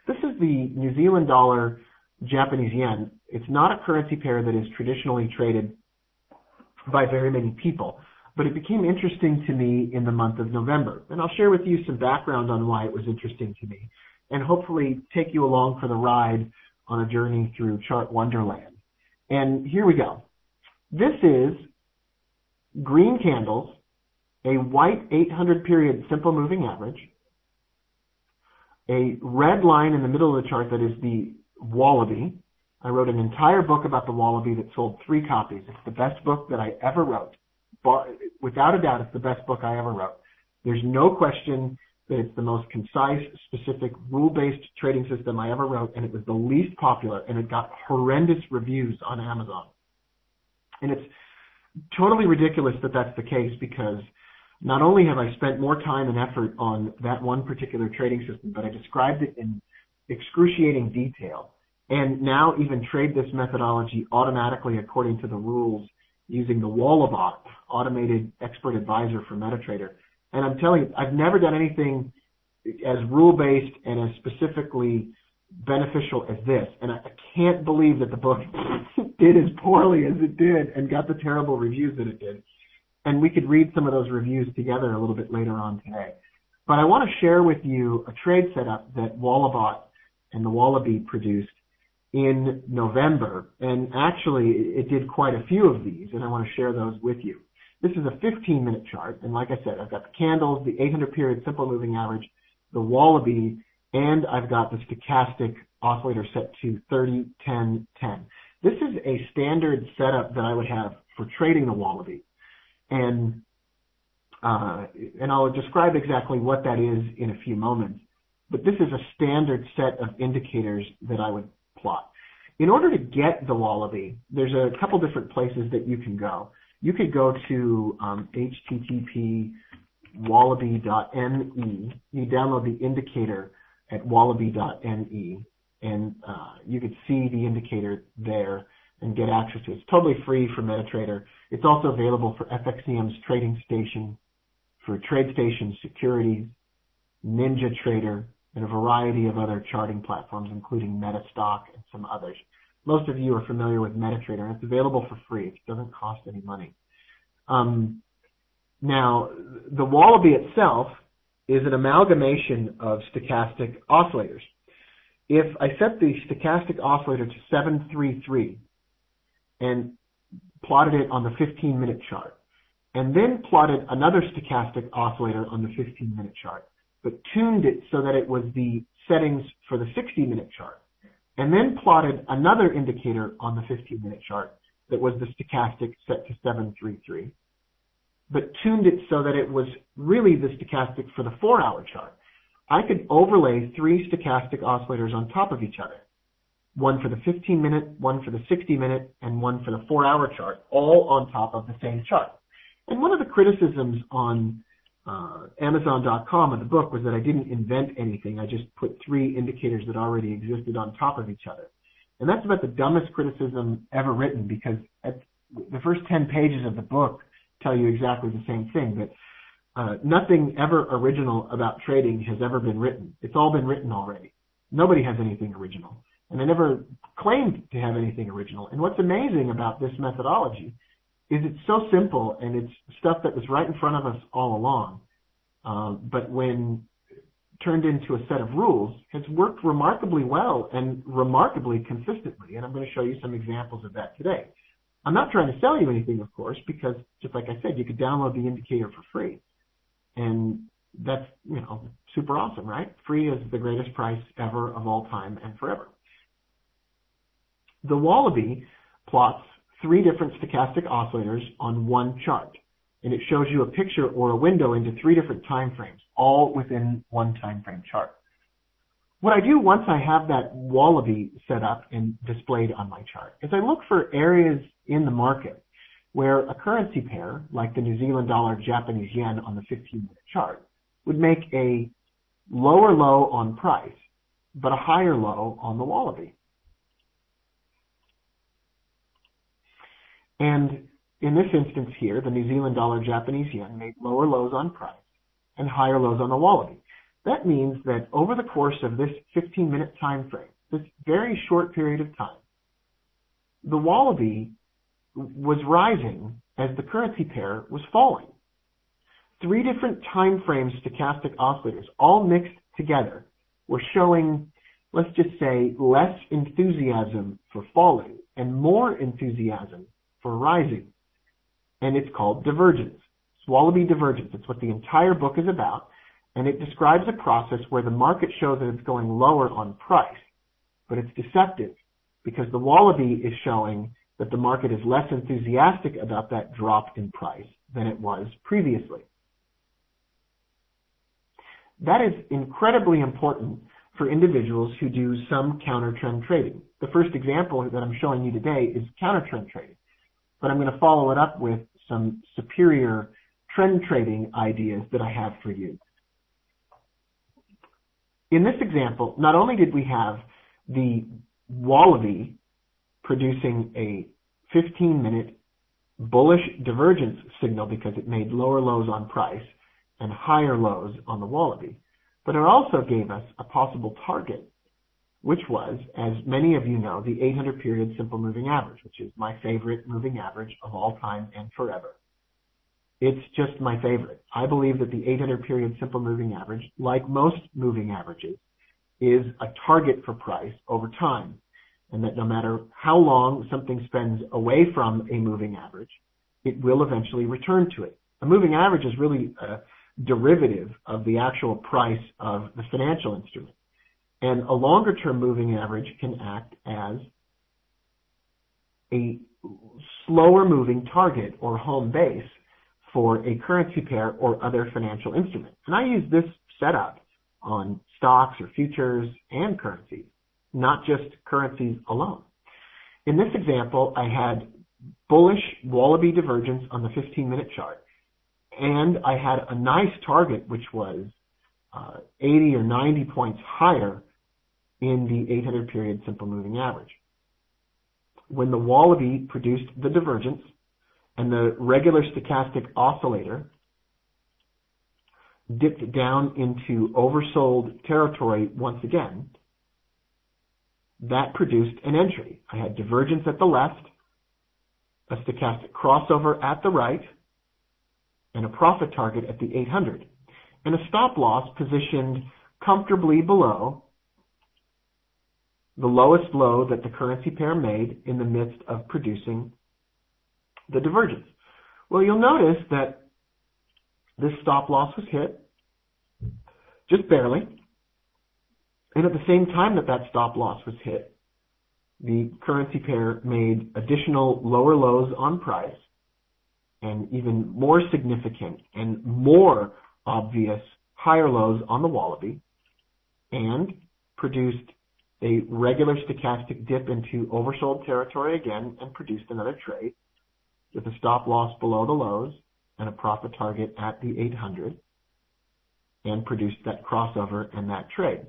This is the New Zealand dollar Japanese yen. It's not a currency pair that is traditionally traded by very many people, but it became interesting to me in the month of November. And I'll share with you some background on why it was interesting to me, and hopefully take you along for the ride on a journey through chart wonderland. And here we go. This is green candles, a white 800 period simple moving average, a red line in the middle of the chart that is the Wallaby. I wrote an entire book about the Wallaby that sold 3 copies. It's the best book that I ever wrote. Without a doubt, it's the best book I ever wrote. There's no question that it's the most concise, specific, rule-based trading system I ever wrote, and it was the least popular, and it got horrendous reviews on Amazon. And it's totally ridiculous that that's the case, because not only have I spent more time and effort on that one particular trading system, but I described it in excruciating detail, and now even trade this methodology automatically according to the rules using the Wallabot, automated expert advisor for MetaTrader. And I'm telling you, I've never done anything as rule-based and as specifically beneficial as this. And I can't believe that the book did as poorly as it did and got the terrible reviews that it did. And we could read some of those reviews together a little bit later on today. But I want to share with you a trade setup that Wallabot and the Wallaby produced in November. And actually, it did quite a few of these, and I want to share those with you. This is a 15-minute chart, and like I said, I've got the candles, the 800 period simple moving average, the Wallaby, and I've got the stochastic oscillator set to 30, 10, 10. This is a standard setup that I would have for trading the Wallaby, and I'll describe exactly what that is in a few moments. But this is a standard set of indicators that I would plot. In order to get the Wallaby, there's a couple different places that you can go. You could go to http wallaby.me. You download the indicator at wallaby.me, and you could see the indicator there and get access to it. It's totally free for MetaTrader. It's also available for FXCM's trading station, for TradeStation Securities, NinjaTrader, and a variety of other charting platforms, including Metastock and some others. Most of you are familiar with MetaTrader, and it's available for free. It doesn't cost any money. Now, the Wallaby itself is an amalgamation of stochastic oscillators. If I set the stochastic oscillator to 733 and plotted it on the 15-minute chart, and then plotted another stochastic oscillator on the 15-minute chart, but tuned it so that it was the settings for the 60-minute chart, and then plotted another indicator on the 15-minute chart that was the stochastic set to 733, but tuned it so that it was really the stochastic for the 4-hour chart, I could overlay 3 stochastic oscillators on top of each other. One for the 15-minute, one for the 60-minute, and one for the 4-hour chart, all on top of the same chart. And one of the criticisms on Amazon.com of the book was that I didn't invent anything. I just put 3 indicators that already existed on top of each other. And that's about the dumbest criticism ever written, because the first 10 pages of the book tell you exactly the same thing, that nothing ever original about trading has ever been written. It's all been written already. Nobody has anything original. And I never claimed to have anything original. And what's amazing about this methodology is it's so simple, and it's stuff that was right in front of us all along. But when turned into a set of rules, has worked remarkably well and remarkably consistently. And I'm going to show you some examples of that today. I'm not trying to sell you anything, of course, because just like I said, you could download the indicator for free. And that's, super awesome, right? Free is the greatest price ever of all time and forever. The Wallaby plots 3 different stochastic oscillators on one chart, and it shows you a picture or a window into 3 different time frames, all within one time frame chart. What I do once I have that Wallaby set up and displayed on my chart is I look for areas in the market where a currency pair, like the New Zealand dollar Japanese yen on the 15-minute chart, would make a lower low on price, but a higher low on the Wallaby. And in this instance here, the New Zealand dollar Japanese yen made lower lows on price and higher lows on the Wallaby. That means that over the course of this 15-minute time frame, this very short period of time, the Wallaby was rising as the currency pair was falling. 3 different time frame stochastic oscillators, all mixed together, were showing, let's just say, less enthusiasm for falling and more enthusiasm for rising. And it's called divergence. It's Wallaby divergence. It's what the entire book is about. And it describes a process where the market shows that it's going lower on price, but it's deceptive because the Wallaby is showing that the market is less enthusiastic about that drop in price than it was previously. That is incredibly important for individuals who do some counter-trend trading. The first example that I'm showing you today is counter-trend trading, but I'm going to follow it up with some superior trend trading ideas that I have for you. In this example, not only did we have the Wallaby producing a 15-minute bullish divergence signal because it made lower lows on price and higher lows on the Wallaby, but it also gave us a possible target, which was, as many of you know, the 800 period simple moving average, which is my favorite moving average of all time and forever. It's just my favorite. I believe that the 800 period simple moving average, like most moving averages, is a target for price over time, and that no matter how long something spends away from a moving average, it will eventually return to it. A moving average is really a derivative of the actual price of the financial instrument. And a longer-term moving average can act as a slower-moving target or home base for a currency pair or other financial instrument. And I use this setup on stocks or futures and currencies, not just currencies alone. In this example, I had bullish Wallaby divergence on the 15-minute chart, and I had a nice target which was 80 or 90 points higher in the 800 period simple moving average. When the Wallaby produced the divergence and the regular stochastic oscillator dipped down into oversold territory once again, that produced an entry. I had divergence at the left, a stochastic crossover at the right, and a profit target at the 800, and a stop loss positioned comfortably below the lowest low that the currency pair made in the midst of producing the divergence. Well, you'll notice that this stop loss was hit, just barely, and at the same time that that stop loss was hit, the currency pair made additional lower lows on price and even more significant and more obvious higher lows on the Wallaby, and produced a regular stochastic dip into oversold territory again and produced another trade with a stop loss below the lows and a profit target at the 800, and produced that crossover and that trade.